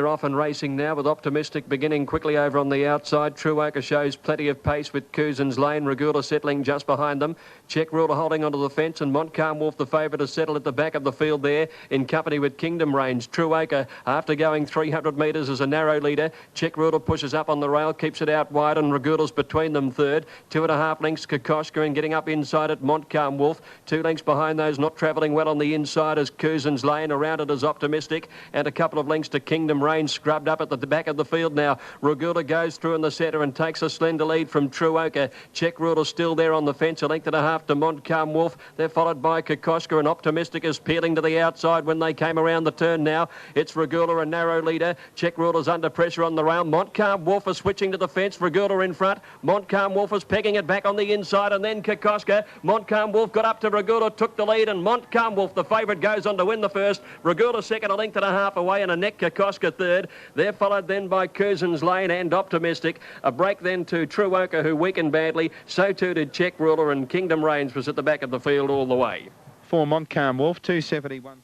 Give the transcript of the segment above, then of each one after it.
They're off and racing now with Optimistic beginning quickly over on the outside. True Oka shows plenty of pace with Cousins Lane. Regula settling just behind them. Check Ruler holding onto the fence, and Montcalm Wolf, the favourite, has settled at the back of the field there in company with Kingdom Range. True Oka, after going 300 metres, is a narrow leader. Check Ruler pushes up on the rail, keeps it out wide, and Regula's between them third. 2.5 lengths Kokoschka, and getting up inside at Montcalm Wolf. 2 lengths behind those, not travelling well on the inside as Cousins Lane. Around it is Optimistic, and a couple of lengths to Kingdom Range, scrubbed up at the back of the field now. Regula goes through in the centre and takes a slender lead from True Oka. Check Ruler still there on the fence, 1.5 lengths to Montcalm Wolf. They're followed by Kokoschka, and Optimistic is peeling to the outside when they came around the turn now. It's Regula, a narrow leader. Check Ruler's under pressure on the rail. Montcalm Wolf is switching to the fence. Regula in front. Montcalm Wolf is pegging it back on the inside, and then Kokoschka. Montcalm Wolf got up to Regula, took the lead, and Montcalm Wolf, the favourite, goes on to win the first. Regula second, 1.5 lengths away, and a neck Kokoschka third. They're followed then by Cousins Lane and Optimistic. A break then to True Oka, who weakened badly. So too did Check Ruler, and Kingdom Range was at the back of the field all the way. For Montcalm Wolf, $2.71.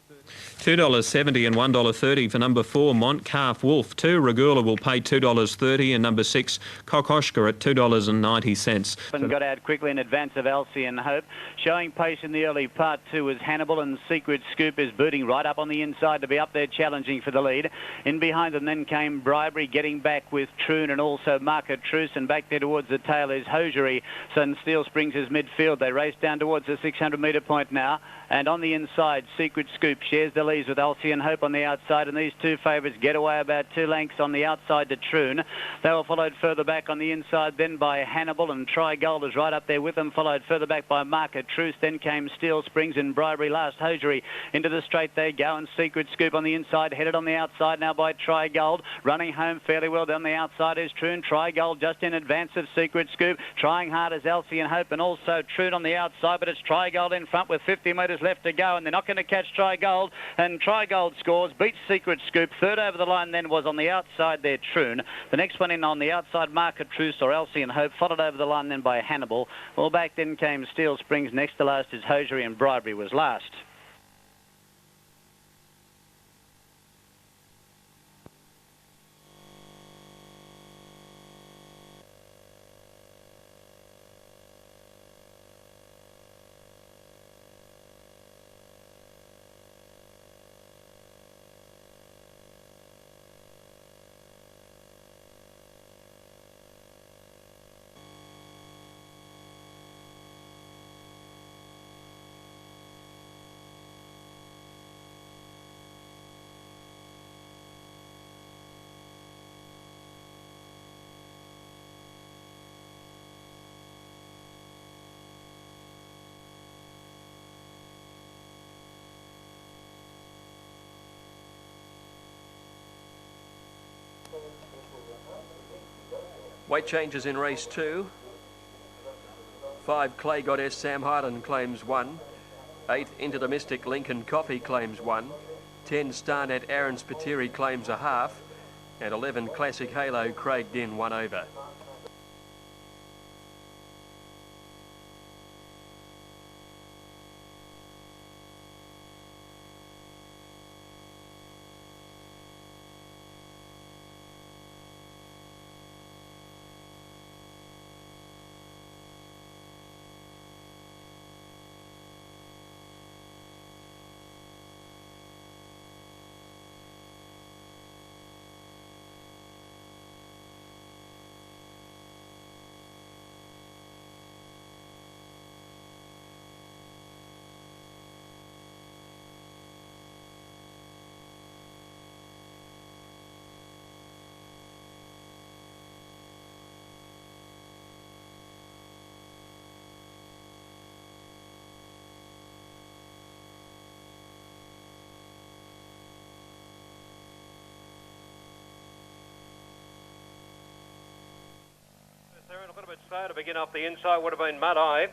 $2.70 and $1.30 for number 4, Montcalm Wolf. 2, Regula will pay $2.30, and number 6, Kokoschka at $2.90. And got out quickly in advance of Elsie and Hope. Showing pace in the early part 2 was Hannibal, and Secret Scoop is booting right up on the inside to be up there challenging for the lead. In behind them then came Bribery, getting back with Troon and also Market Truce, and back there towards the tail is Hosiery. So Steel Springs is midfield. They race down towards the 600 metre point now, and on the inside Secret Scoop shares the leads with Elsie and Hope on the outside, and these two favourites get away about 2 lengths on the outside to Troon. They were followed further back on the inside then by Hannibal, and Try Gold is right up there with them, followed further back by Market Truce. Then came Steel Springs and Bribery last. Hosiery into the straight they go, and Secret Scoop on the inside, headed on the outside now by Try Gold. Running home fairly well down the outside is Troon. Try Gold just in advance of Secret Scoop. Trying hard as Elsie and Hope, and also Troon on the outside, but it's Try Gold in front with 50 metres left to go, and they're not going to catch Try Gold. And Try Gold scores, beats Secret Scoop. Third over the line then was on the outside there, Troon. The next one in on the outside, Market Truce or Elsie and Hope, followed over the line then by Hannibal. Well, back then came Steel Springs. Next to last is Hosiery, and Bribery was last. Weight changes in race 2. 5, Clay Goddess Sam Harden claims 1. 8, Into the Mystic Lincoln Coffee claims 1. 10, Starnet Aaron Spiteri claims a half. And 11, Classic Halo Craig Din 1 over. A little bit slow to begin off the inside would have been Mud Eye,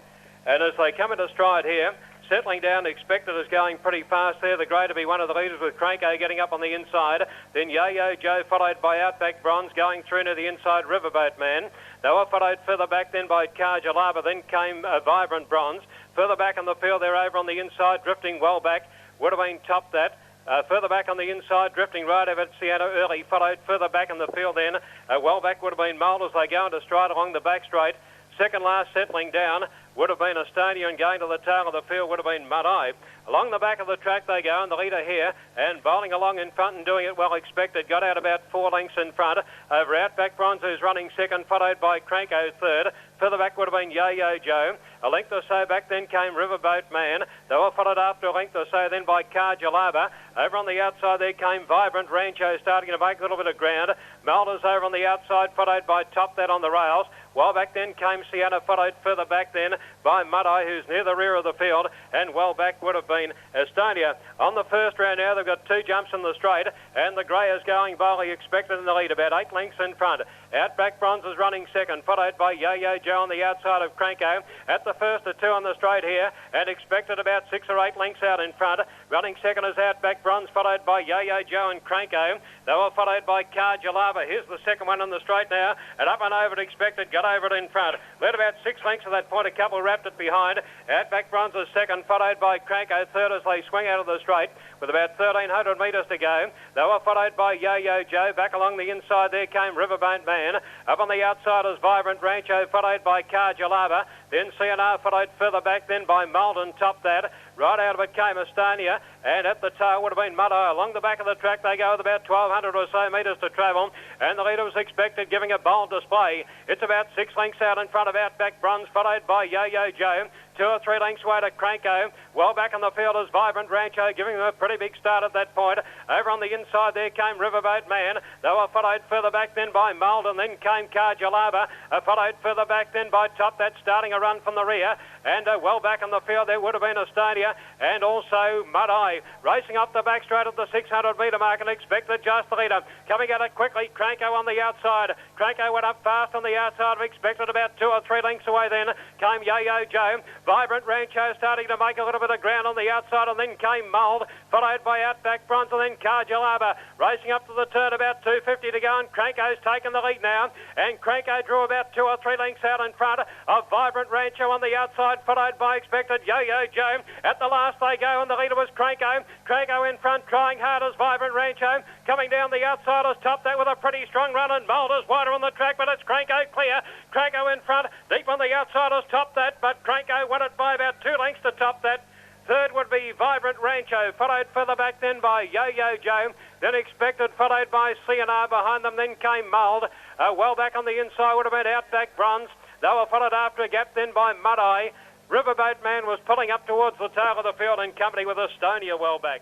and as they come into stride here, settling down, Expected is going pretty fast there. The grey to be one of the leaders with Cranko getting up on the inside. Then Yo-Yo Joe followed by Outback Bronze going through to the inside Riverboat Man. They were followed further back then by Carjalaba. Then came Vibrant Bronze. Further back on the field, they're over on the inside, drifting well back. Would have been Top That. Further back on the inside, drifting right over Sienna early, followed further back in the field then. Well back would have been Mould as they go into stride along the back straight. Second last settling down would have been Estonia, and going to the tail of the field would have been Mud-Eye. Along the back of the track they go, and the leader here, and bowling along in front and doing it well expected. Got out about 4 lengths in front. Over Outback Bronze, who's running second, followed by Cranko third. Further back would have been Yo-Yo Joe. A length or so back then came Riverboat Man. They were followed after a length or so then by Carjalaba. Over on the outside there came Vibrant Rancho, starting to make a little bit of ground. Mulder's over on the outside, followed by Top That on the rails. While back then came Sienna, followed further back then by Mud-Eye, who's near the rear of the field, and well back would have been Estonia. On the first round now, they've got 2 jumps in the straight, and the grey is going barely expected in the lead, about 8 lengths in front. Outback Bronze is running second, followed by Yo-Yo Joe on the outside of Cranko. At the first of 2 on the straight here, and expected about 6 or 8 lengths out in front. Running second is Outback Bronze, followed by Yo-Yo Joe and Cranko. They were followed by Carjalaba. Here's the second one in the straight now, and up and over it expected, got over it in front. Led about 6 lengths at that point, a couple wrapped it behind. Outback Bronze is second, followed by Cranko third as they swing out of the straight with about 1,300 metres to go. They were followed by Yo-Yo Joe. Back along the inside there came Riverboat Man. Up on the outside is Vibrant Rancho, followed by Carjalaba. Then CNR followed further back then by Malden, Top That. Right out of it came Estonia, and at the tail would have been Mud-Eye. Along the back of the track they go with about 1,200 or so metres to travel, and the leader was expected, giving a bold display. It's about 6 lengths out in front of Outback Bronze, followed by Yo-Yo Joe. 2 or 3 lengths away to Cranko. Well back on the field is Vibrant Rancho, giving them a pretty big start at that point. Over on the inside there came Riverboat Man. They were followed further back then by Mould, and then came Carjalaba. Followed further back then by Top That, starting a run from the rear. And well back on the field there would have been Estonia, and also Mud-Eye. Racing up the back straight at the 600 metre mark, and expected just the leader. Coming at it quickly, Cranko on the outside. Cranko went up fast on the outside, expected about 2 or 3 lengths away then. Came Yo-Yo Joe. Vibrant Rancho starting to make a little bit of ground on the outside, and then came Mould, followed by Outback Bronze, and then Carjalaba. Racing up to the turn, about 250 to go, and Cranko's taken the lead now. And Cranko drew about 2 or 3 lengths out in front of Vibrant Rancho on the outside, followed by expected Yo-Yo Joe. At the last they go, and the leader was Cranko. Cranko in front, trying hard as Vibrant Rancho. Coming down the outside is Top That with a pretty strong run, and Mould is wider on the track, but it's Cranko clear. Cranko in front, deep on the outside is Top That, but Cranko won it by about 2 lengths to Top That. Third would be Vibrant Rancho, followed further back then by Yo-Yo Joe. Then expected, followed by CNR behind them. Then came Mould. Well back on the inside would have been Outback Bronze. They were followed after a gap then by Mud-Eye. Riverboat Man was pulling up towards the tail of the field in company with Estonia well back.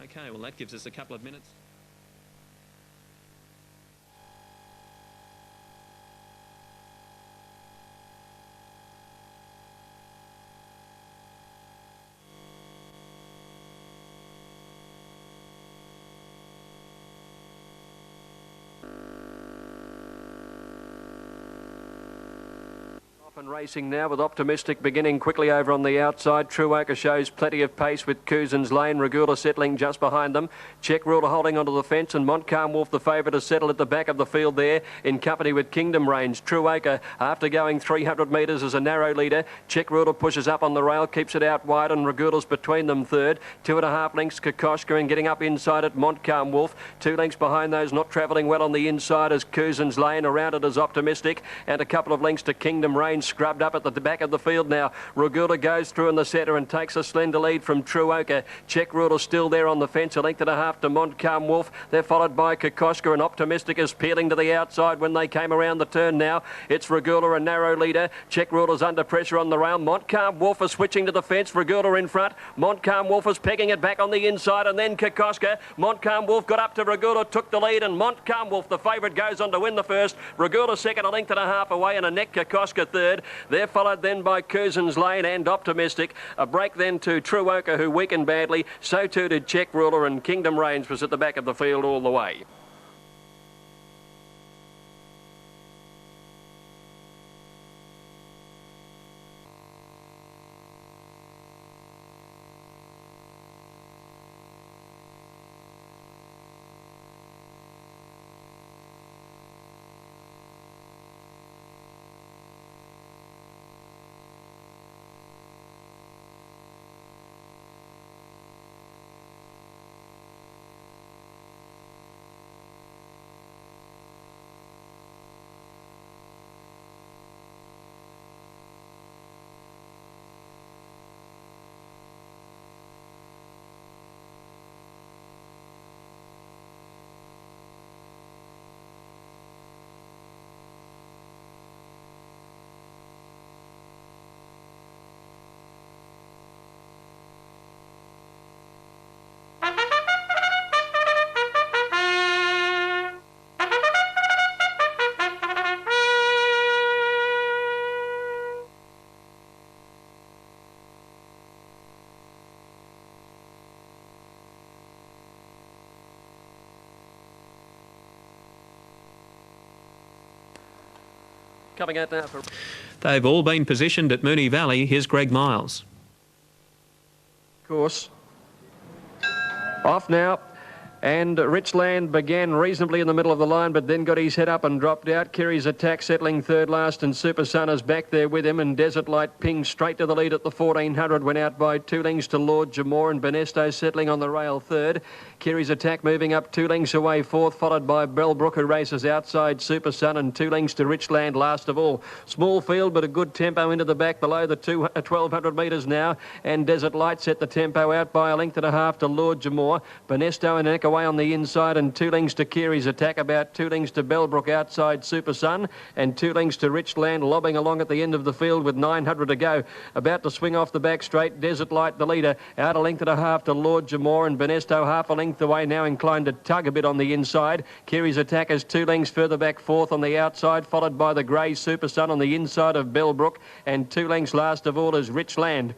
Okay, well that gives us a couple of minutes. And racing now with Optimistic beginning quickly over on the outside. True Acre shows plenty of pace with Cousins Lane. Regula settling just behind them. Check Ruler holding onto the fence, and Montcalm Wolf, the favourite, has settled at the back of the field there in company with Kingdom Range. True Acre, after going 300 metres, as a narrow leader. Check Ruler pushes up on the rail, keeps it out wide, and Regula's between them third. 2.5 lengths Kokoschka, and getting up inside at Montcalm Wolf. 2 lengths behind those, not travelling well on the inside as Cousins Lane. Around it is Optimistic, and a couple of lengths to Kingdom Range, scrubbed up at the back of the field now. Regula goes through in the centre and takes a slender lead from True Acre. Check Ruler still there on the fence, 1.5 to Montcalm Wolf. They're followed by Kokoschka, and Optimistic is peeling to the outside when they came around the turn now. It's Regula, a narrow leader. Check Ruler's under pressure on the rail. Montcalm Wolf is switching to the fence. Regula in front. Montcalm Wolf is pegging it back on the inside, and then Kokoschka. Montcalm Wolf got up to Regula, took the lead, and Montcalm Wolf, the favourite, goes on to win the first. Regula second, 1.5 away, and a neck Kokoschka third. They're followed then by Cousins Lane and Optimistic. A break then to True Acre, who weakened badly. So too did Check Ruler, and Kingdom Range was at the back of the field all the way. coming out now for... They've all been positioned at Moonee Valley. Here's Greg Miles. Course. Off now. And Richland began reasonably in the middle of the line, but then got his head up and dropped out. Kerry's Attack settling third last, and Super Sun is back there with him. And Desert Light pinged straight to the lead at the 1400, went out by 2 lengths to Lord Jamore, and Benesto settling on the rail third. Kerry's Attack moving up 2 lengths away fourth, followed by Bellbrook, who races outside Super Sun, and 2 lengths to Richland last of all. Small field, but a good tempo into the back below the 1200 metres now. And Desert Light set the tempo out by 1.5 lengths to Lord Jamore. Benesto and Echo away on the inside, and 2 lengths to Kerry's Attack, about 2 lengths to Bellbrook outside Super Sun, and 2 lengths to Richland, lobbing along at the end of the field with 900 to go. About to swing off the back straight, Desert Light the leader, out 1.5 lengths to Lord Jamore, and Benesto half a length away, now inclined to tug a bit on the inside. Kerry's Attack is 2 lengths further back fourth on the outside, followed by the grey Super Sun on the inside of Bellbrook, and 2 lengths last of all is Richland.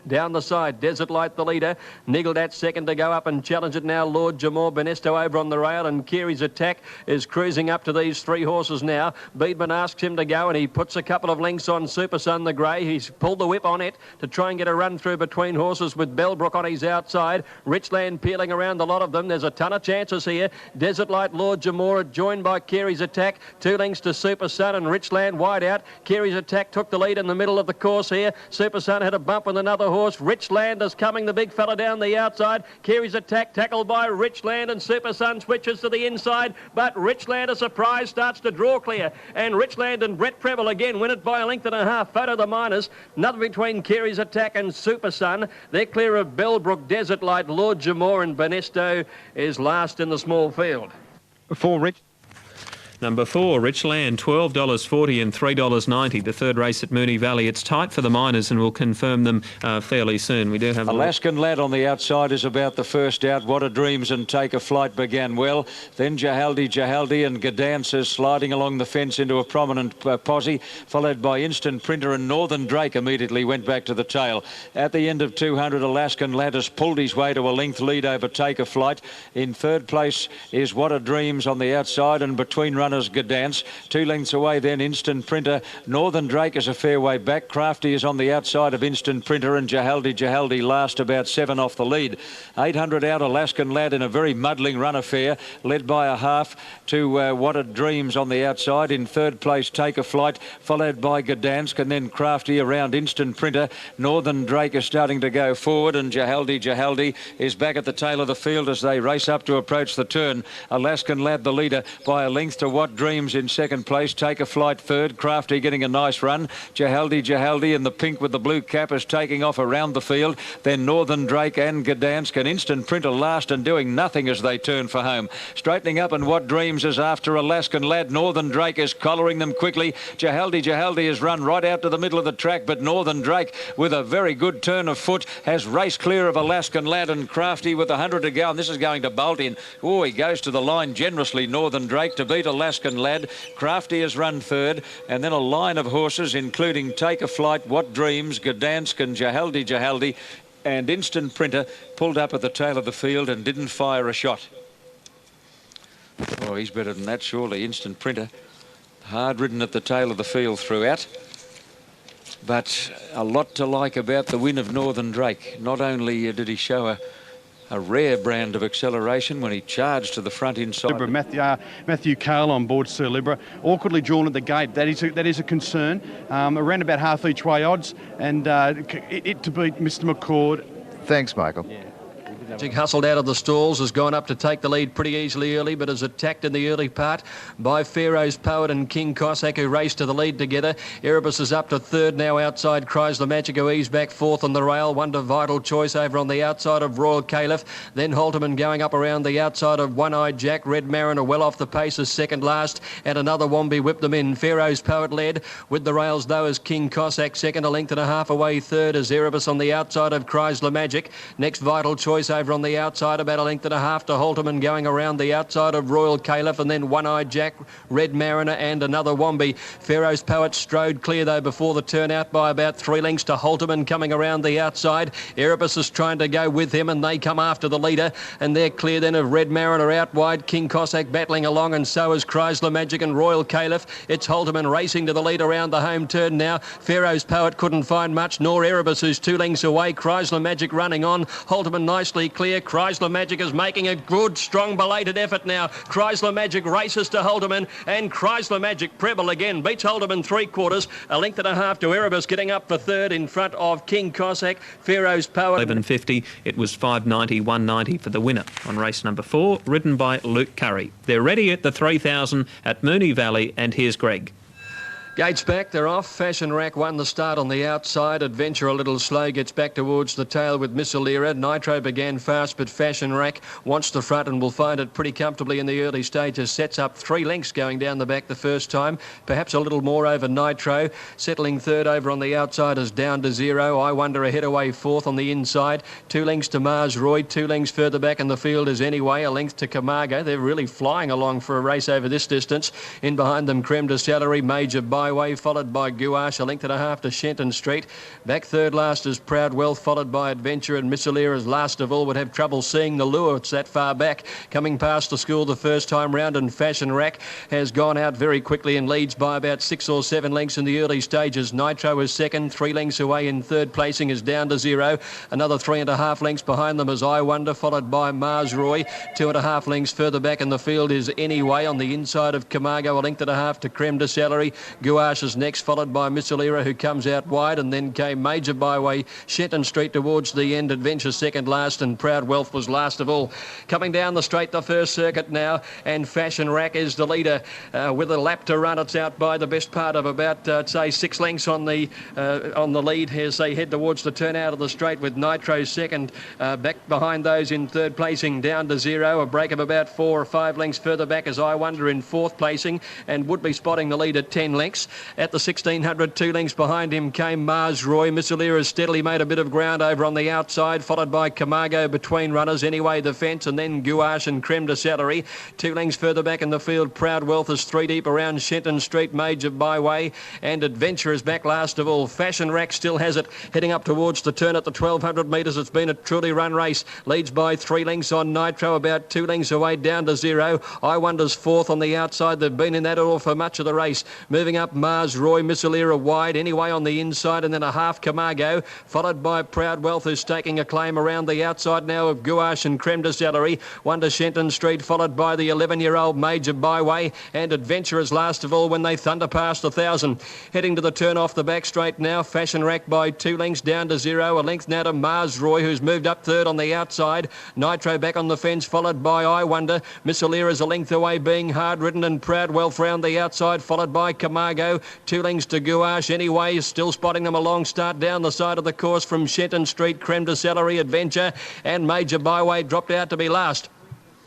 Down the side, Desert Light the leader, niggled at second to go up and challenge it now. Lord Jamore, Benesto over on the rail, and Kerry's Attack is cruising up to these 3 horses now. Beedman asks him to go, and he puts a couple of lengths on Super Sun the grey. He's pulled the whip on it to try and get a run through between horses with Bellbrook on his outside. Richland peeling around the lot of them. There's a ton of chances here. Desert Light, Lord Jamore joined by Kerry's Attack. 2 lengths to Super Sun, and Richland wide out. Kerry's Attack took the lead in the middle of the course here. Super Sun had a bump with another horse. Richland is coming, the big fella down the outside. Kerry's Attack tackled by Richland, and Super Sun switches to the inside, but Richland, a surprise, starts to draw clear, and Richland and Brett Preble again win it by 1.5 lengths. Photo the minors, another between Kerry's Attack and Super Sun. They're clear of Bellbrook, Desert Light, Lord Jamore, and Benesto is last in the small field. Before Rich. Number 4, Richland, $12.40 and $3.90. The third race at Moonee Valley. It's tight for the minors, and we'll confirm them fairly soon. We do have Alaskan Lad on the outside is about the first out. What a Dreams and Take a Flight began well. Then Jahaldi and Gadance sliding along the fence into a prominent posse, followed by Instant Printer, and Northern Drake immediately went back to the tail. At the end of 200, Alaskan Lad has pulled his way to a length lead over Take a Flight. In third place is What a Dreams on the outside, and between runners Gadance. 2 lengths away then Instant Printer. Northern Drake is a fair way back. Crafty is on the outside of Instant Printer, and Jahaldi last about 7 off the lead. 800 out, Alaskan Lad in a very muddling run affair, led by a half to What a Dreams on the outside. In third place Take a Flight, followed by Gdansk, and then Crafty around Instant Printer. Northern Drake is starting to go forward, and Jahaldi is back at the tail of the field as they race up to approach the turn. Alaskan Lad the leader by a length to What Dreams in second place. Take a Flight third. Crafty getting a nice run. Jahaldi in the pink with the blue cap is taking off around the field. Then Northern Drake and Gdansk, and Instant Printer last and doing nothing as they turn for home. Straightening up, and What Dreams is after Alaskan Lad. Northern Drake is collaring them quickly. Jahaldi has run right out to the middle of the track, but Northern Drake with a very good turn of foot has raced clear of Alaskan Lad, and Crafty with 100 to go, and this is going to bolt in. Oh, he goes to the line generously, Northern Drake, to beat Alaskan Lad. Crafty has run third, and then a line of horses including Take a Flight, What Dreams, Gdansk and Jahaldi, and Instant Printer pulled up at the tail of the field and didn't fire a shot. Oh, he's better than that, surely. Instant Printer, hard ridden at the tail of the field throughout, but a lot to like about the win of Northern Drake. Not only did he show a rare brand of acceleration when he charged to the front inside. Matthew Cale on board Sir Libra, awkwardly drawn at the gate. That is a concern. Around about half each way odds, and it to beat Mr. McCord. Thanks, Michael. Yeah. Magic hustled out of the stalls, has gone up to take the lead pretty easily early, but is attacked in the early part by Pharaoh's Poet and King Cossack, who raced to the lead together. Erebus is up to third now outside Cries the Magic, who eased back fourth on the rail. Wonder Vital Choice over on the outside of Royal Caliph. Then Holterman going up around the outside of One-Eyed Jack. Red Mariner well off the pace as second last, and another Wombi whipped them in. Pharaoh's Poet led with the rails though as King Cossack. Second, 1.5 lengths away third as Erebus on the outside of Cries the Magic. Next Vital Choice over on the outside, about a length and a half to Halterman, going around the outside of Royal Caliph, and then One-Eyed Jack, Red Mariner and another Wombi. Pharaoh's Poet strode clear though before the turnout by about 3 lengths to Halterman coming around the outside. Erebus is trying to go with him, and they come after the leader, and they're clear then of Red Mariner out wide. King Cossack battling along, and so is Chrysler Magic and Royal Caliph. It's Halterman racing to the lead around the home turn now. Pharaoh's Poet couldn't find much, nor Erebus, who's 2 lengths away. Chrysler Magic running on. Halterman nicely clear. Chrysler Magic is making a good, strong, belated effort now. Chrysler Magic races to Halterman, and Chrysler Magic Preble again beats Halterman 3/4. A length and a half to Erebus, getting up for third in front of King Cossack. Pharaoh's Poet. 11.50. It was 5.90, 1.90 for the winner on race number 4, ridden by Luke Curry. They're ready at the 3,000 at Moonee Valley, and here's Greg. Gates back, they're off. Fashion Rack won the start on the outside. Adventure a little slow, gets back towards the tail with Miss Alira. Nitro began fast, but Fashion Rack wants the front and will find it pretty comfortably in the early stages. Sets up 3 lengths going down the back the first time. Perhaps a little more over Nitro. Settling third over on the outside is Down to Zero. I Wonder ahead away fourth on the inside. 2 lengths to Mars Roy. 2 lengths further back in the field is Anyway. A length to Camargo. They're really flying along for a race over this distance. In behind them, Creme de Celery, Major Byway, followed by Gouache, a length and a half to Shenton Street. Back third last is Proud Wealth, followed by Adventure, and Miss Alira's last of all would have trouble seeing the lure. It's that far back. Coming past the school the first time round, and Fashion Rack has gone out very quickly and leads by about 6 or 7 lengths in the early stages. Nitro is second, 3 lengths away in third placing is Down to Zero. Another 3.5 lengths behind them is I Wonder, followed by Mars Roy. 2.5 lengths further back in the field is Anyway. On the inside of Camargo, a length and a half to Creme de Celery. Gouache is next, followed by Miss Alira, who comes out wide, and then came Major Byway, Shenton Street towards the end. Adventure second last, and Proud Wealth was last of all. Coming down the straight, the first circuit now, and Fashion Rack is the leader with a lap to run. It's out by the best part of about, say, 6 lengths on the lead as they head towards the turnout of the straight, with Nitro second. Back behind those in third placing, Down to Zero. A break of about 4 or 5 lengths further back as I Wonder in fourth placing, and would be spotting the lead at 10 lengths. At the 1600, 2 lengths behind him came Mars Roy. Miss Alira steadily made a bit of ground over on the outside, followed by Camargo between runners. Anyway, the fence, and then Gouache and Creme de Celery. 2 lengths further back in the field, Proud Wealth is 3 deep around Shenton Street. Major Byway, and Adventure is back last of all. Fashion Rack still has it, heading up towards the turn at the 1200 metres. It's been a truly run race. Leads by 3 lengths on Nitro, about 2 lengths away Down to Zero. I Wonder's fourth on the outside. They've been in that order for much of the race. Moving up, Mars Roy, Miss Alira wide, Anyway on the inside, and then a half Camargo, followed by Proud Wealth, who's taking a claim around the outside now of Gouache and Creme de Celery. One to Shenton Street, followed by the 11-year-old Major Byway, and Adventure is last of all when they thunder past 1,000. Heading to the turn off the back straight now, Fashion Rack by 2 lengths Down to Zero. A length now to Mars Roy, who's moved up third on the outside. Nitro back on the fence, followed by I Wonder. Miss Alira's a length away, being hard ridden, and Proud Wealth round the outside, followed by Camargo. 2 lengths to Gouache. Anyway, still spotting them a long start down the side of the course from Shenton Street. Creme de Celery, Adventure, and Major Byway dropped out to be last.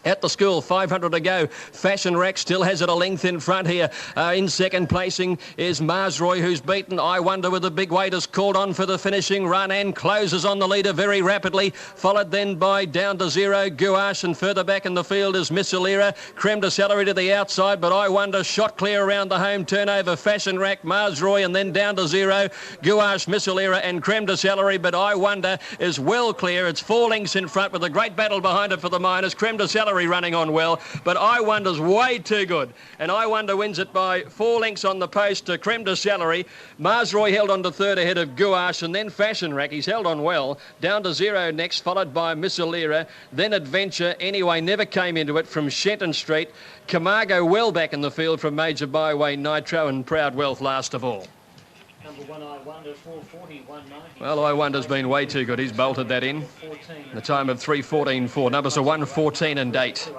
At the school, 500 to go. Fashion Rack still has it a length in front here. In second placing is Mars Roy, who's beaten I Wonder with a big weight, is called on for the finishing run and closes on the leader very rapidly. Followed then by Down to Zero, Gouache, and further back in the field is Miss Alira. Creme de Celery to the outside, but I Wonder shot clear around the home turnover. Fashion Rack, Mars Roy, and then Down to Zero, Gouache, Miss Alira, and Creme de Celery, but I Wonder is well clear. It's 4 lengths in front with a great battle behind it for the minors. Creme de Celery running on well, but I Wonder's way too good, and I Wonder wins it by 4 lengths on the post to Creme de Celery. Mars Roy held on to third ahead of Gouache, and then Fashion Rack, he's held on well. Down to Zero next, followed by Miss Alira, then Adventure. Anyway, never came into it from Shenton Street. Camargo well back in the field from Major Byway, Nitro, and Proud Wealth last of all. Number 1, I Wonder, 440, 190. Well, I Wonder's been way too good. He's bolted that in. The time of 3:14.4. Numbers are 1:14 and 8.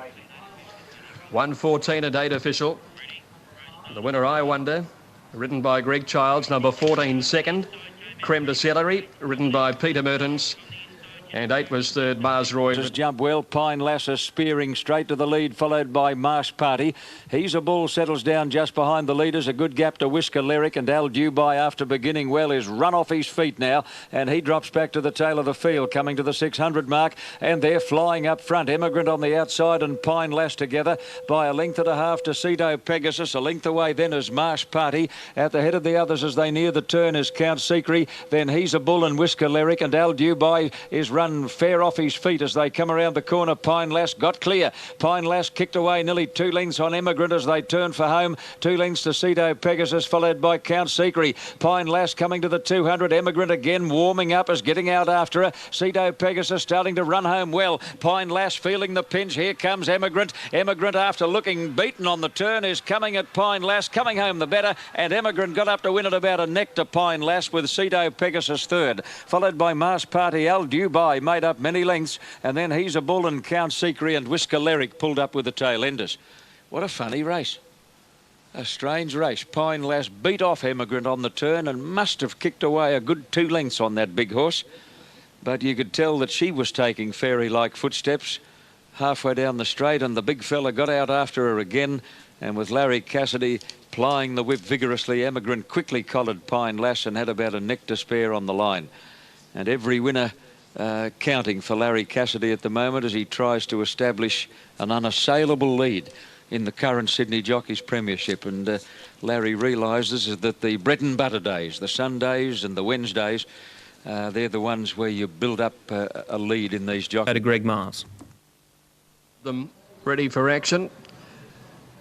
1:14 and 8 official. The winner, I Wonder, ridden by Greg Childs, number 14 second. Creme de Celery, ridden by Peter Mertens. And 8 was third, Mars Roy. Just jump well. Pine Lasser spearing straight to the lead, followed by Marsh Party. He's a Bull settles down just behind the leaders. A good gap to Whisker Lyric, and Al Dubai, after beginning well, is run off his feet now, and he drops back to the tail of the field, coming to the 600 mark, and they're flying up front. Emigrant on the outside and Pine Lass together by a length and a half to Cedo Pegasus. A length away then is Marsh Party. At the head of the others as they near the turn is Count Secre. Then He's a Bull and Whisker Lyric, and Al Dubai is run fair off his feet as they come around the corner. Pine Lass got clear. Pine Lass kicked away nearly 2 lengths on Emigrant as they turn for home. 2 lengths to Cedo Pegasus, followed by Count Secre. Pine Lass coming to the 200. Emigrant again warming up as getting out after her. Cedo Pegasus starting to run home well. Pine Lass feeling the pinch. Here comes Emigrant. Emigrant, after looking beaten on the turn, is coming at Pine Lass, coming home the better, and Emigrant got up to win at about a neck to Pine Lass, with Cedo Pegasus third, followed by Marsh Party. Al Dubai made up many lengths, and then He's a Bull and Count Secre and Whisker Lyric pulled up with the tail enders. What a funny race. A strange race. Pine Lass beat off Emigrant on the turn and must have kicked away a good 2 lengths on that big horse, but you could tell that she was taking fairy-like footsteps halfway down the straight, and the big fella got out after her again, and with Larry Cassidy plying the whip vigorously, Emigrant quickly collared Pine Lass and had about a neck to spare on the line. And every winner counting for Larry Cassidy at the moment as he tries to establish an unassailable lead in the current Sydney Jockeys Premiership. And Larry realises that the bread and butter days, the Sundays and the Wednesdays, they're the ones where you build up a lead in these jockeys. To Greg Mars. Them ready for action.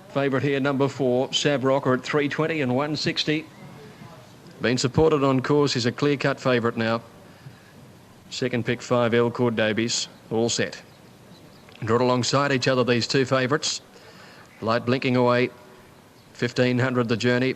Favourite here, number 4, Sav Rocker at 320 and 160. Been supported on course. He's a clear-cut favourite now. Second pick 5, Elcord Davies, all set. Drawn alongside each other, these two favourites. Light blinking away. 1500 the journey.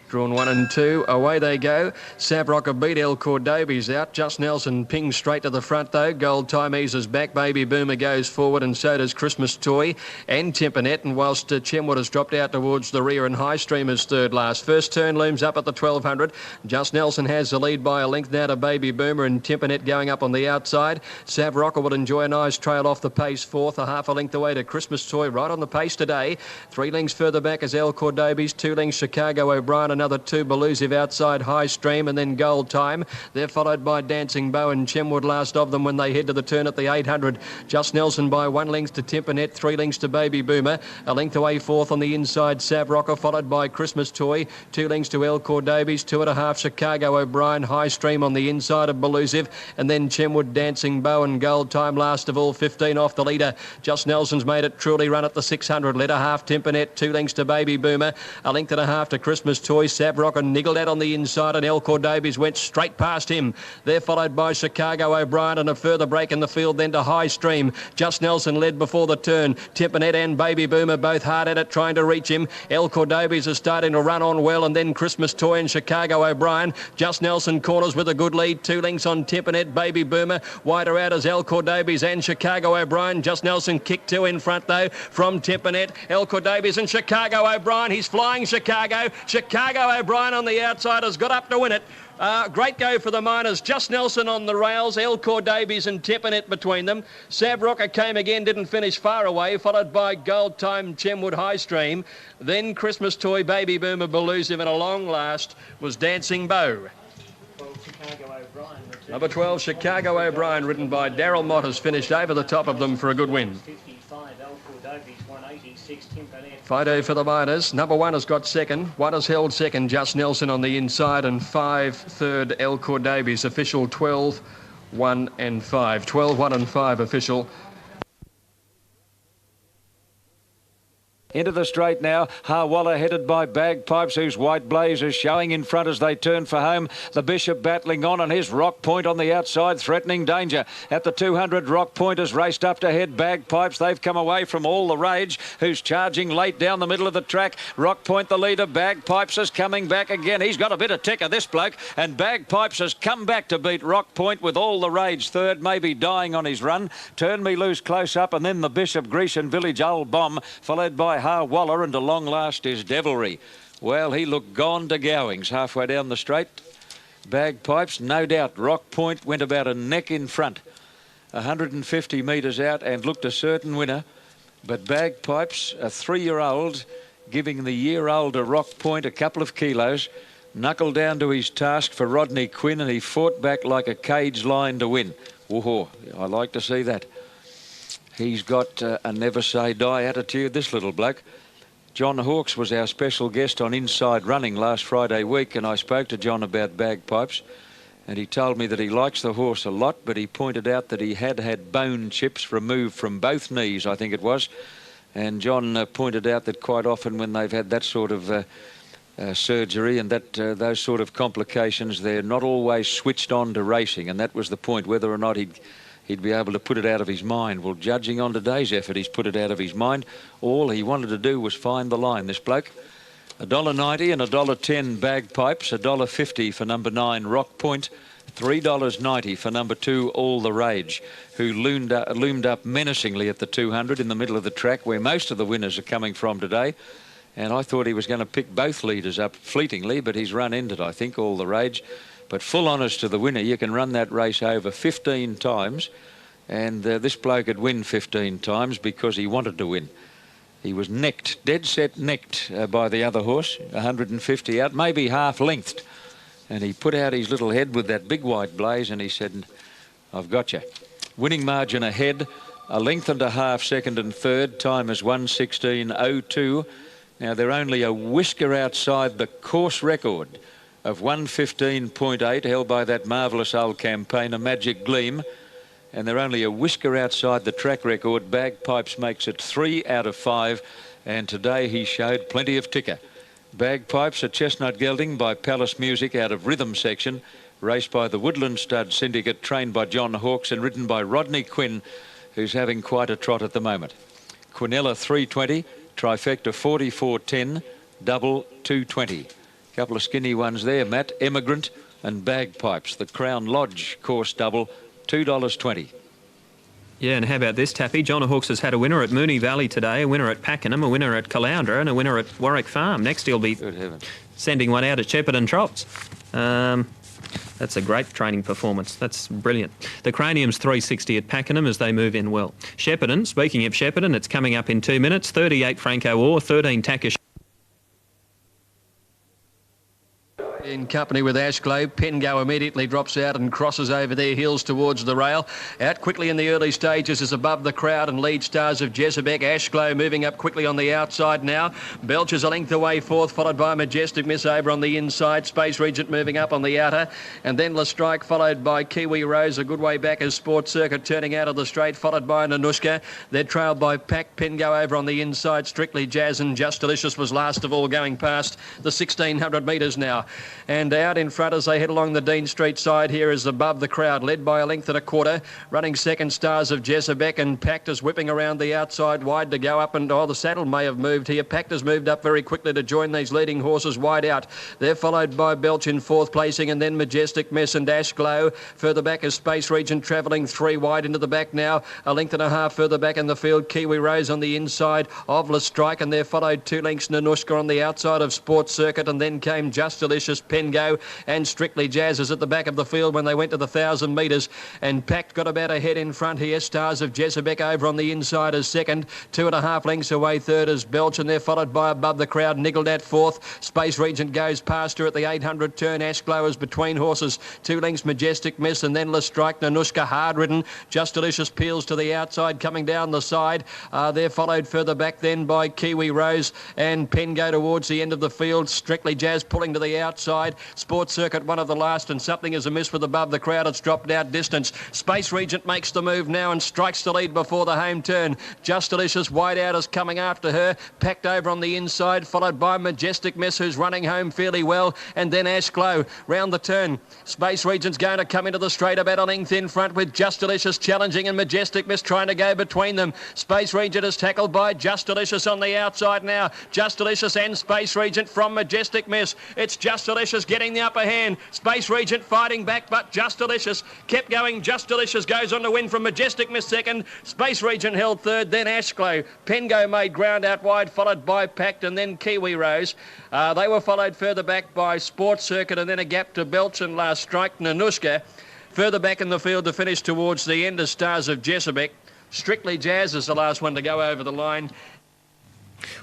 Drawn 1 and 2. Away they go. Sav Rocker beat Elcord Davies out. Just Nelson pings straight to the front though. Gold Time eases back. Baby Boomer goes forward, and so does Christmas Toy and Timpernet. And whilst Chenwood has dropped out towards the rear, and High Stream is third last. First turn looms up at the 1200. Just Nelson has the lead by a length now to Baby Boomer, and Timpernet going up on the outside. Sav Rocker would enjoy a nice trail off the pace. Fourth, a half a length away to Christmas Toy, right on the pace today. 3 lengths further back is Elcord Davies. 2 lengths Chicago O'Brien. Another 2 Belusive outside High Stream, and then Gold Time. They're followed by Dancing Bow and Chenwood last of them when they head to the turn at the 800. Just Nelson by 1 length to Timpernet, 3 lengths to Baby Boomer. A length away fourth on the inside Sav Rocker, followed by Christmas Toy. 2 lengths to Elcord Davies, 2.5 Chicago O'Brien. High Stream on the inside of Belusive, and then Chenwood, Dancing Bow and Gold Time last of all. 15 off the leader. Just Nelson's made it truly run at the 600. Let a half Timpernet, 2 lengths to Baby Boomer. A length and a half to Christmas Toy. Sav Rocker niggled out on the inside, and Elcord Davies went straight past him. They're followed by Chicago O'Brien, and a further break in the field then to High Stream. Just Nelson led before the turn. Timpernet and Baby Boomer both hard at it trying to reach him. Elcord Davies is starting to run on well, and then Christmas Toy and Chicago O'Brien. Just Nelson corners with a good lead. 2 lengths on Timpernet. Baby Boomer wider out as Elcord Davies and Chicago O'Brien. Just Nelson kicked 2 in front though from Timpernet. Elcord Davies and Chicago O'Brien. He's flying Chicago. Chicago O'Brien on the outside has got up to win it. Great go for the miners. Just Nelson on the rails. Elcord Davies and Timpernet between them. Sav Rocker came again, didn't finish far away, followed by Gold Time, Chenwood, High Stream. Then Christmas Toy, Baby Boomer, Belusive, and a long last was Dancing Bow. Number 12, Chicago O'Brien, ridden by Darryl Mott, has finished over the top of them for a good win. 5 for the miners. Number 1 has got second. 1 has held second, Just Nelson on the inside, and 5 third, Elcord Davies. Official 12, 1 and 5. 12, 1 and 5 official. Into the straight now. Harwalla headed by Bagpipes, whose white blaze is showing in front as they turn for home. The Bishop battling on, and his Rock Point on the outside, threatening danger. At the 200, Rock Point has raced up to head Bagpipes. They've come away from All the Rage, who's charging late down the middle of the track. Rock Point the leader. Bagpipes is coming back again. He's got a bit of ticker, this bloke, and Bagpipes has come back to beat Rock Point with All the Rage third, maybe dying on his run. Turn Me Loose close up, and then the Bishop, Grecian Village, Old Bomb, followed by Harwalla, and to long last is Devilry. Well, he looked gone to Gowings halfway down the straight. Bagpipes, no doubt. Rock Point went about a neck in front. 150 metres out and looked a certain winner. But Bagpipes, a 3-year-old, giving the year-older Rock Point a couple of kilos, knuckled down to his task for Rodney Quinn, and he fought back like a cage lion to win. Whoa, I like to see that. He's got a never-say-die attitude, this little bloke. John Hawkes was our special guest on Inside Running last Friday week, and I spoke to John about Bagpipes, and he told me that he likes the horse a lot, but he pointed out that he had had bone chips removed from both knees, I think it was. And John pointed out that quite often when they've had that sort of surgery and those sort of complications, they're not always switched on to racing, and that was the point, whether or not he'd be able to put it out of his mind. Well, judging on today's effort, he's put it out of his mind. All he wanted to do was find the line, this bloke. $1.90 and $1.10 Bagpipes, $1.50 for number 9 Rock Point, $3.90 for number 2 All the Rage, who loomed up menacingly at the 200 in the middle of the track, where most of the winners are coming from today. And I thought he was going to pick both leaders up fleetingly, but he's run ended, I think, All the Rage. But full honours to the winner. You can run that race over 15 times, and this bloke could win 15 times because he wanted to win. He was necked, dead set necked by the other horse, 150 out, maybe half-lengthed. And he put out his little head with that big white blaze, and he said, I've got you. Winning margin ahead, a length and a half second and third. Time is 1:16.02. Now, they're only a whisker outside the course record of 1:15.8, held by that marvellous old campaigner, Magic Gleam. And they're only a whisker outside the track record. Bagpipes makes it 3 out of 5, and today he showed plenty of ticker. Bagpipes, a chestnut gelding by Palace Music out of Rhythm section, raced by the Woodland Stud Syndicate, trained by John Hawkes and ridden by Rodney Quinn, who's having quite a trot at the moment. Quinella 320, trifecta 44.10, double 220. Couple of skinny ones there, Matt. Emigrant and Bagpipes, the Crown Lodge course double, $2.20. Yeah, and how about this, Tappy? John Hawkes has had a winner at Moonee Valley today, a winner at Pakenham, a winner at Caloundra, and a winner at Warwick Farm. Next he'll be sending one out at Shepparton Trots. That's a great training performance. That's brilliant. The Cranium's 360 at Pakenham as they move in well. Shepparton, speaking of Shepparton, it's coming up in 2 minutes. 38 Franco Orr, 13 Takish. In company with Ashglow, Pengo immediately drops out and crosses over their heels towards the rail. Out quickly in the early stages is above the crowd and lead stars of Jezebek. Ashglow moving up quickly on the outside now. Belch is a length away fourth, followed by Majestic Miss over on the inside. Space Regent moving up on the outer. And then La Strike followed by Kiwi Rose a good way back as Sports Circuit turning out of the straight, followed by Nanushka. They're trailed by Pack, Pengo over on the inside. Strictly Jazz and Just Delicious was last of all going past the 1,600 metres now. And out in front as they head along the Dean Street side here is above the crowd, led by a length and a quarter. Running second, Stars of Jezebek, and Pact is whipping around the outside wide to go up, and the saddle may have moved here. Pact has moved up very quickly to join these leading horses wide out. They're followed by Belch in fourth placing, and then Majestic Miss and Ashglow. Further back is Space Regent travelling 3 wide into the back now. A length and a half further back in the field, Kiwi Rose on the inside of La Strike, and they're followed 2 lengths Nanushka on the outside of Sports Circuit, and then came Just Delicious, Pengo and Strictly Jazz is at the back of the field when they went to the 1,000 metres, and Pact got about a head in front here. Stars of Jezebek over on the inside as second, 2.5 lengths away third is Belch, and they're followed by above the crowd Niggled at fourth. Space Regent goes past her at the 800 turn. Ashglow is between horses, 2 lengths Majestic Miss, and then La Strike, Nanushka hard ridden. Just Delicious peels to the outside coming down the side. They're followed further back then by Kiwi Rose and Pengo towards the end of the field. Strictly Jazz pulling to the outside. Sports Circuit one of the last, and something is amiss with above the crowd. It's dropped out distance. Space Regent makes the move now and strikes the lead before the home turn. Just Delicious wide out is coming after her. Packed over on the inside, followed by Majestic Miss, who's running home fairly well, and then Ashglow round the turn. Space Regent's going to come into the straight about a length in front with Just Delicious challenging and Majestic Miss trying to go between them. Space Regent is tackled by Just Delicious on the outside now. Just Delicious and Space Regent from Majestic Miss. It's Just Delicious getting the upper hand. Space Regent fighting back, but Just Delicious kept going. Just Delicious goes on to win from Majestic Miss second. Space Regent held third, then Ashglow. Pengo made ground out wide, followed by Pact, and then Kiwi Rose. They were followed further back by Sports Circuit, and then a gap to Belch and La Strike, Nanushka. Further back in the field to finish towards the end of Stars of Jessebeck. Strictly Jazz is the last one to go over the line.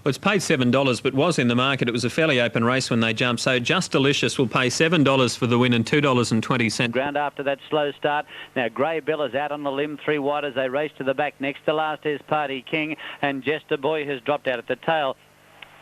Well, it's paid $7, but was in the market. It was a fairly open race when they jumped. So Just Delicious will pay $7 for the win and $2.20. Ground after that slow start. Now Grey Bill is out on the limb, 3 wide as they race to the back. Next to last is Party King, and Jester Boy has dropped out at the tail.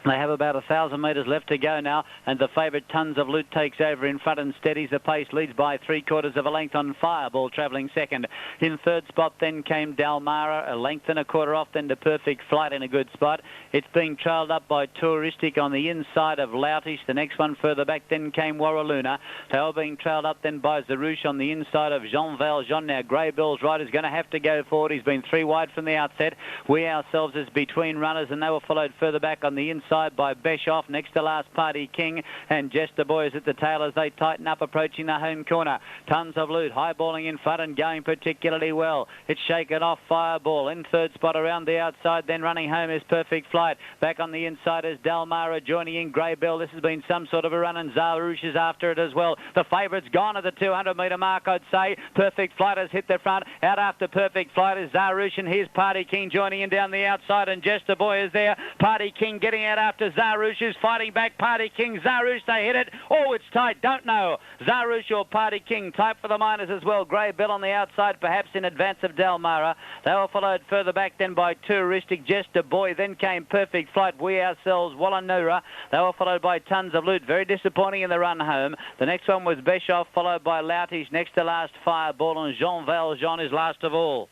They have about 1,000 metres left to go now, and the favourite Tons of Loot takes over in front and steadies the pace, leads by 3/4 of a length on Fireball, travelling second. In third spot then came Dalmara, a length and a quarter off, then to Perfect Flight in a good spot. It's being trailed up by Touristic on the inside of Loutish. The next one further back then came Warraluna. They were being trailed up then by Zarouche on the inside of Jean Valjean. Now Grey Bill's right is going to have to go forward. He's been 3 wide from the outset. We ourselves is between runners, and they were followed further back on the inside by Beshoff. Next to last Party King, and Jester Boy is at the tail as they tighten up approaching the home corner. Tons of Loot highballing in front and going particularly well. It's shaken off Fireball. In third spot around the outside, then running home is Perfect Flight. Back on the inside is Dalmara joining in Grey Bill. This has been some sort of a run, and Zarouche is after it as well. The favourite's gone at the 200-metre mark, I'd say. Perfect Flight has hit the front. Out after Perfect Flight is Zarouche, and here's Party King joining in down the outside, and Jester Boy is there. Party King getting out after Zarouche, is fighting back. Party King, Zarouche, they hit it. Oh, it's tight. Don't know. Zarouche or Party King. Tight for the minors as well. Grey Bill on the outside, perhaps in advance of Dalmara. They were followed further back then by Touristic, Jester Boy. Then came Perfect Flight. We ourselves, Wallanura. They were followed by Tons of Loot. Very disappointing in the run home. The next one was Beshoff, followed by Loutish. Next to last, Fireball, and Jean Valjean is last of all.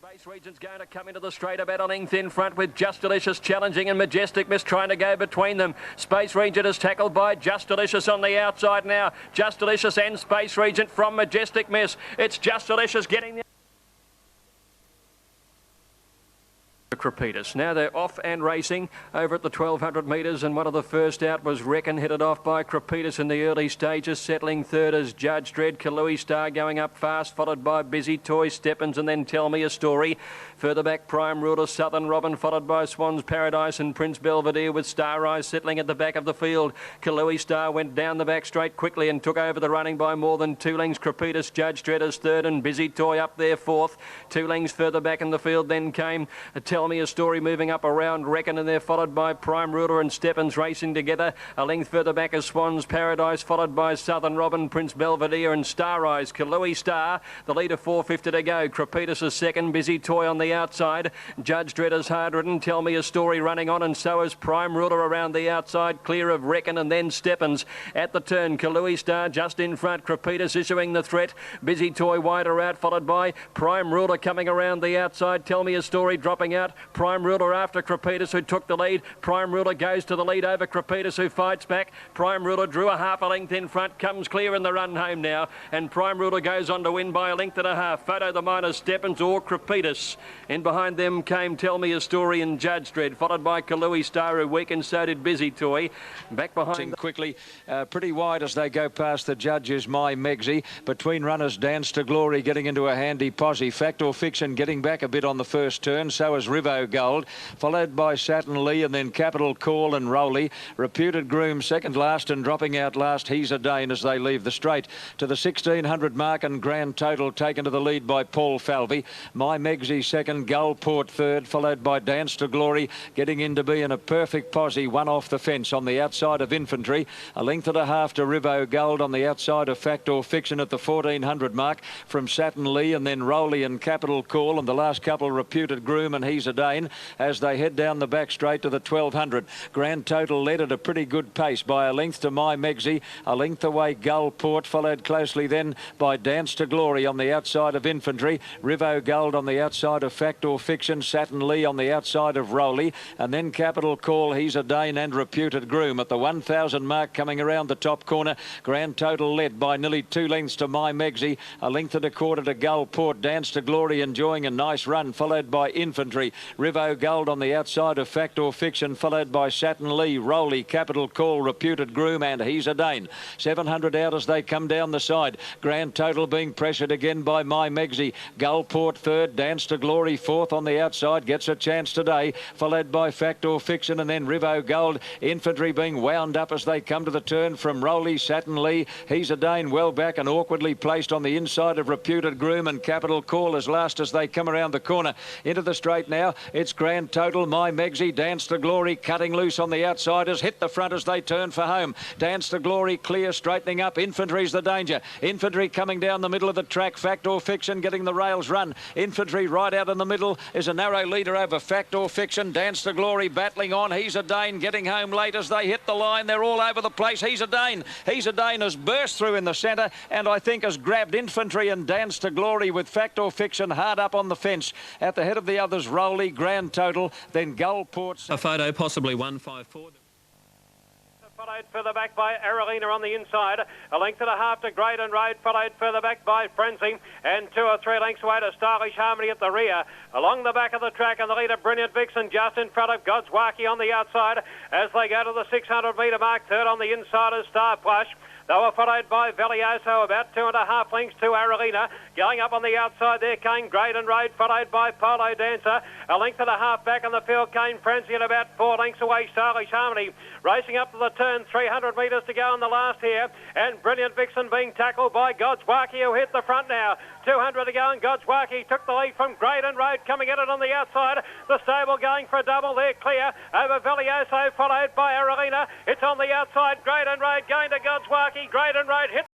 Space Regent's going to come into the straight about a length in front with Just Delicious challenging, and Majestic Miss trying to go between them. Space Regent is tackled by Just Delicious on the outside now. Just Delicious and Space Regent from Majestic Miss. It's Just Delicious getting the Crepitus. Now they're off and racing over at the 1,200 metres, and one of the first out was Reckon, headed off by Crepitus in the early stages. Settling third is Judge Dredd. Kalui Star going up fast, followed by Busy Toy, Steppens, and then Tell Me a Story. Further back, Prime Ruler, Southern Robin, followed by Swan's Paradise and Prince Belvedere, with Star Rise settling at the back of the field. Kalui Star went down the back straight quickly and took over the running by more than 2 lengths. Crepitus, Judge Dredd is third, and Busy Toy up there fourth. 2 lengths further back in the field then came Tell Me a Story moving up around Reckon, and they're followed by Prime Ruler and Steppens racing together. A length further back is Swan's Paradise, followed by Southern Robin, Prince Belvedere and Star Rise. Kalui Star, the leader, 450 to go. Crepitus is second, Busy Toy on the outside. Judge Dredd is hard ridden. Tell Me a Story running on, and so is Prime Ruler around the outside, clear of Reckon, and then Steppens at the turn. Kalui Star just in front. Crepitus issuing the threat. Busy Toy wider out, followed by Prime Ruler coming around the outside. Tell Me a Story dropping out. Prime Ruler after Crepitus, who took the lead. Prime Ruler goes to the lead over Crepitus, who fights back. Prime Ruler drew a half a length in front, comes clear in the run home now, and Prime Ruler goes on to win by a length and a half. Photo the minor, Steppens or Crepitus. In behind them came Tell Me a Story and Judge Dredd, followed by Kalui Star, who weakened, so did Busy Toy. Back behind quickly, pretty wide as they go past the judges. My Megsy between runners, Dance to Glory getting into a handy posse. Fact or Fiction getting back a bit on the first turn, so is Rivo Gold, followed by Saturn Lee, and then Capital Call and Rowley. Reputed Groom second last, and dropping out last, He's a Dane, as they leave the straight to the 1,600 mark, and grand total taken to the lead by Paul Falvey. My Megsy second, Gullport third, followed by Dance to Glory getting in to be in a perfect posse, one off the fence on the outside of Infantry. A length and a half to Rivo Gold on the outside of Fact or Fiction at the 1,400 mark from Saturn Lee, and then Rowley and Capital Call, and the last couple Reputed Groom and He's a Dane as they head down the back straight to the 1,200. Grand total led at a pretty good pace by a length to My Megsy, a length away Gullport, followed closely then by Dance to Glory on the outside of Infantry. Rivo Gold on the outside of Fact or Fiction, Saturn Lee on the outside of Rowley, and then Capital Call, He's a Dane and Reputed Groom at the 1,000 mark coming around the top corner. Grand total led by nearly 2 lengths to My Megsy, a length and a quarter to Gullport. Dance to Glory enjoying a nice run, followed by Infantry. Rivo Gold on the outside of Fact or Fiction, followed by Satin Lee, Rowley, Capital Call, Reputed Groom, and He's a Dane. 700 out as they come down the side. Grand Total being pressured again by My Megsy. Gullport third, Dance to Glory fourth on the outside, gets a chance today, followed by Fact or Fiction, and then Rivo Gold. Infantry being wound up as they come to the turn from Rowley, Satin Lee. He's a Dane well back and awkwardly placed on the inside of Reputed Groom, and Capital Call as last as they come around the corner. Into the straight now, it's Grand Total, My Megsy, Dance to Glory, cutting loose on the outsiders, hit the front as they turn for home. Dance to Glory, clear, straightening up. Infantry's the danger. Infantry coming down the middle of the track. Fact or Fiction getting the rails run. Infantry right out in the middle is a narrow leader over Fact or Fiction. Dance to Glory battling on. He's a Dane getting home late as they hit the line. They're all over the place. He's a Dane. He's a Dane has burst through in the centre and I think has grabbed Infantry and Dance to Glory with Fact or Fiction hard up on the fence. At the head of the others, Rowley, Grand Total, then Gullport. A photo, possibly 154. Followed further back by Aralina on the inside. A length and a half to Graydon Road, followed further back by Frenzy, and 2 or 3 lengths away to Stylish Harmony at the rear. Along the back of the track, and the leader, Brilliant Vixen, just in front of God's Wacky on the outside as they go to the 600-metre mark. Third on the inside is Star Plush. They were followed by Velioso, about 2.5 lengths to Aralina. Going up on the outside there came Graydon Road, followed by Polo Dancer. A length and a half back on the field came Frenzy, and about 4 lengths away Stylish Harmony. Racing up to the turn, 300 metres to go in the last here. And Brilliant Vixen being tackled by God's Wacky, who hit the front now. 200 to go, and God's Wacky took the lead from Graydon Road, coming at it on the outside. The stable going for a double there, clear over Velioso, followed by Aralina. It's on the outside, Graydon Road going to God's Wacky. Graydon Road hit